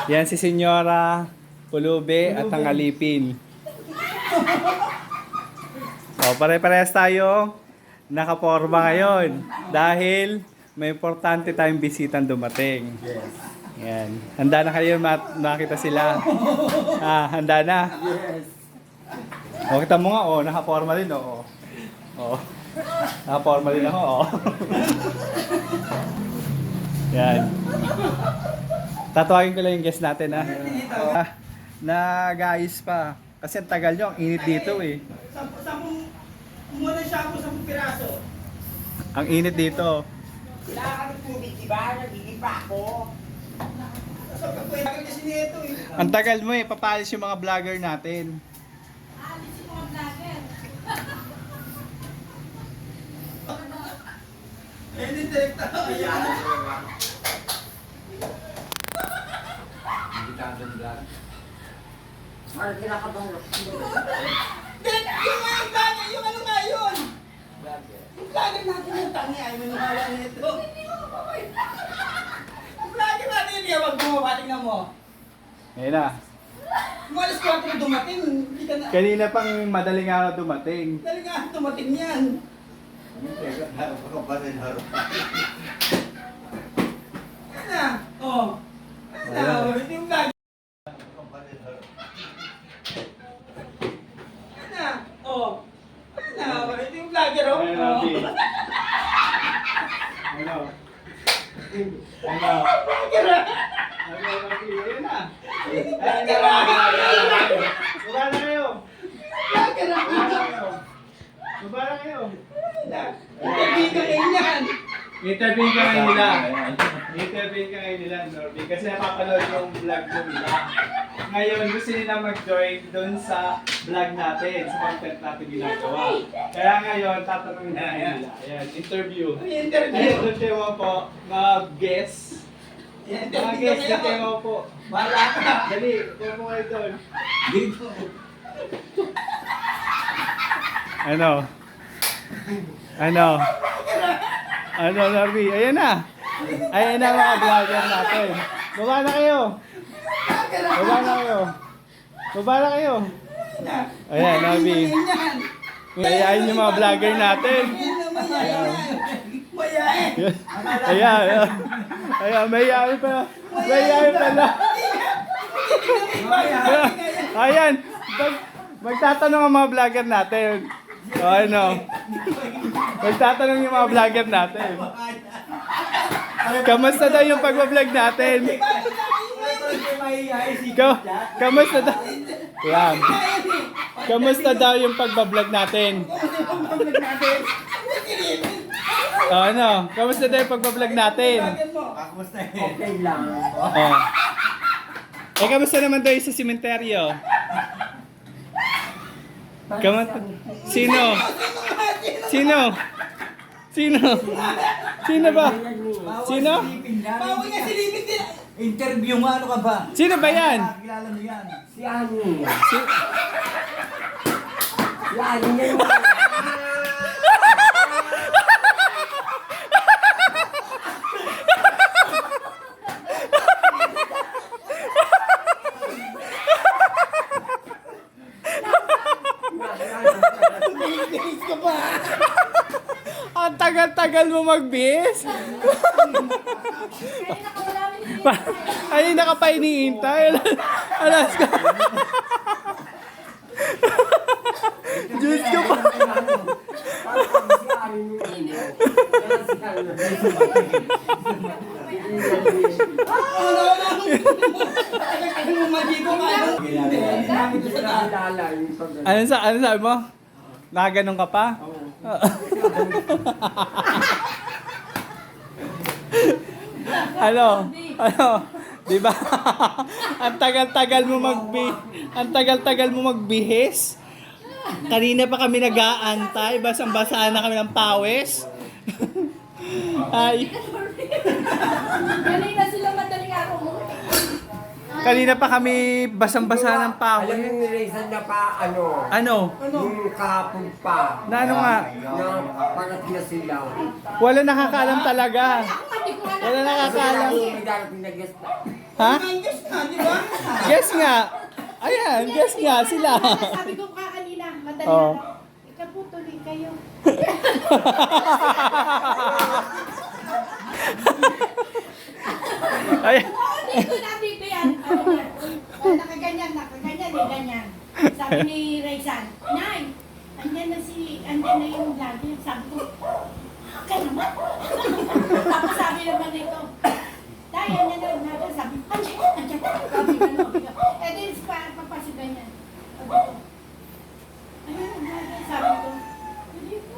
Yan si Senyora Pulube at ang alipin. So, pare-parehas tayo nakaporma ngayon dahil may importante tayong bisitang dumating. Yes. Yan. Handa na kayo makita sila. Handa na. Yes. O, kita mo nga, nakaporma din, nakaporma din ako, Yan. Tatawagin ko lang yung guest natin, nag-ayos pa. Kasi ang tagal nyo, ang init dito, Muna siya ako 10 piraso. Ang init dito. Wala kami tubig, diba? Nagiging pa ako. So, pagpapagod kasi nito Ang tagal mo papalis yung mga vlogger natin. Alis yung mga vlogger. Hindi direkta. Ayan. Ano kinakabahan? Yung ano nga yun? Yung vlogger natin yung tangi ay maniwala nito. Yung vlogger natin yung wag gumawa, tingnan mo. Ayun na. Umalis ko ako dumating, hindi ka na. Kanina pang madaling araw dumating. Talaga, dumating yan. Ano na? Oh. Ano na? Yung vlogger. Oh. Ano? Ito yung vlogger, oh. Ayun na, Oh. B. Ano? Ano? Vlogger, ah. Ayun na. Vlogger, ah. Baba na kayo. Vlogger, ah. Baba na kayo. Interview ka kayo yan. Interview ka ngayon nila. Interview ka ngayon nila, Norby. Kasi napapanood yung vlog mo nila. Ngayon, gusto nila mag-join doon sa vlog natin, sa content natin ginagawa. Kaya ngayon, tatanungin na nila. Ayan, interview. Interview. Ayan, doon tayo po, mga guests. Mga guests, doon tayo po. Wala ka. Dali, tayo mo kayo doon. Dito. Ano? Ano? Ano, Norby? Ayan na. Ayan na mga vlogger natin. Baba na kayo. Baba na kayo. Baba na kayo. Ayan, Norby. Ayayin yung mga vlogger natin. Mayayain. Ayan, ayan. Ayan, mayayain pa. Mayayain pa na. Ayan. Magtatanong ang mga vlogger natin. O ano? Magtatanong yung mga vlogger natin. Kamusta daw yung pagbablog natin? Kamusta daw? Yan. Kamusta daw yung pagbablog natin? O ano? Kamusta daw yung pagbablog natin? Okay lang. Oh. Kamusta naman daw yung sa simenteryo? Kamusta? Sino? Sino? Sino? Sino ba? Sino? Bawa niya silipin din. Interview mo, ano ka ba? Sino ba yan? Kilala mo yan. Si Ani. Si Si Ani yan. Bilis ka pa. ang tagal-tagal mo magbihis. Kaya nakawala mo yung Ay, naka pa iniintay. Alas ka. Diyos ko pa. Si Ani yung ino. Yan si Ani. Kasi mo magigo ka. Kilala yung pag- Ano sabi mo? Nakaganon ka pa? Ano? Ano? 'Di ba? Ang tagal-tagal mo magbihis. Kanina pa kami nag-aantay, basang-basa na kami ng pawis. Ay, kanina sila madaling araw mo. kanina pa kami basang-basa ng Alam pawis. mo yung reason na pa, ano? Ano? Yung kahapon pa. Na ano nga? Na parat na sila. Wala nakakaalam talaga. Ako nga, di ko alam. Wala nakakaalam. May darating na guest. Ha? Guess nga, di ba? Guess nga. Ayan, guess nga sila. Sabi ko ka kanina, madali Oo. ako. Ikaw po tuloy kayo. Ayan. Oo, dito yan. Ano yan? Uy, nakaganyan, ganyan. Sabi ni Raysan, Nay, andyan na yung vlogger. Sabi ko, okay naman. Tapos sabi naman nito, Tay, andyan na yung vlogger. Sabi ko, andyan. Sabi ko, eh di, papasok ganyan. Sabi ko, ayun, ang vlogger. Sabi ko, hindi po.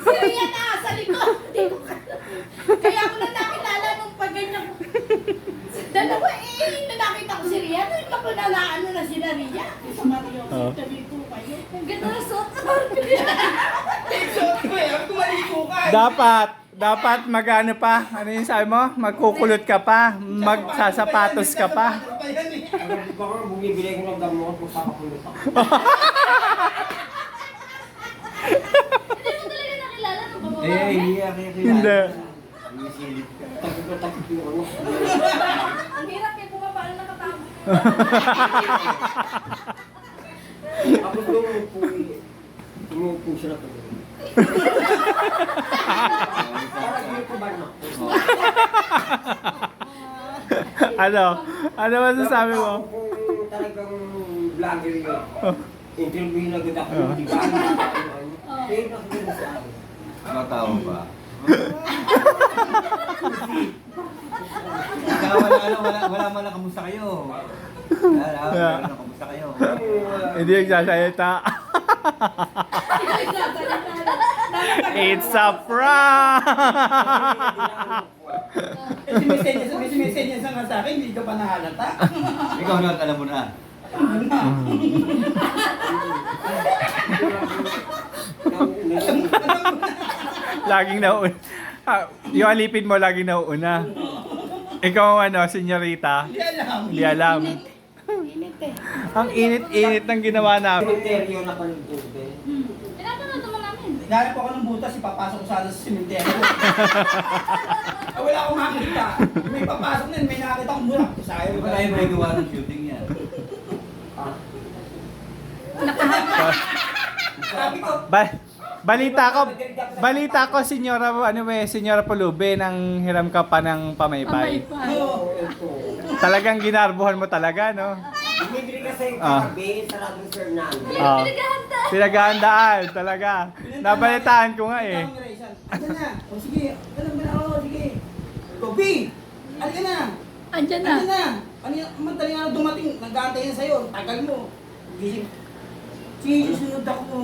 Siriya na, sa likod. Hindi ko kaya ako na nakilala nung pag ganyan. Dalawa na nakita ko si Ria. Doon ako nalaan na sila Ria. Sa Mario, sabi ko kayo. Ang ganda na suot. Suot ko eh, kumaligo ka. Dapat magano pa? Ano yung sabi mo? Magkukulot ka pa? Magsasapatos ka pa? Ang ko bumibili ko ng gamot, magpapakulot ako. Hindi mo talaga nakilala nung babae. Hindi ako Hindi. Sumisilip ka. Takot yung ano. Ang hirap eh, bumaba na nakatama. Ako umupo siya na po. Parang hindi ko ba na? Ano masasabi mo? Kung talagang vlogger yun, interview na agad ako, di ba? Kaya nakikita sa akin. Matawa pa. Saka wala man lang kamusta kayo. Wala man kamusta kayo. Hindi nagsasalita. It's a prank! Sumesenya nga sa akin, hindi ka pa nahalata. Ikaw na, alam mo na. Laging nauuna. Yung alipin mo laging nauuna. Ikaw ano, senyorita? Hindi alam. Hindi alam. Init eh. Ang init-init ng ginawa namin. Cemetery na palugtod eh. Pinapanood naman namin. Naghanap ako ng butas, ipapasok ko sana sa simenteryo. Wala akong makita. May papasok na, may nakakita akong burak. Sayang Di ba tayo may gawa ng shooting yan? Sabi ko, Balita ko, senyora Pulube, nang hiram ka pa ng pamaypay. Talagang ginarbuhan mo talaga, no? Bumibili kasi yung kakabe sa Radon Fernandez. Ah. Pinaghahandaan, talaga. Nabalitaan ko nga eh. Ano na? O sige, alam mo na, o sige. Kobe! Ano ka na? Andyan na. Ano na? Ano yung madaling dumating, nag-aantay na sa'yo, tagal mo. Gising. Sige, susunod ako.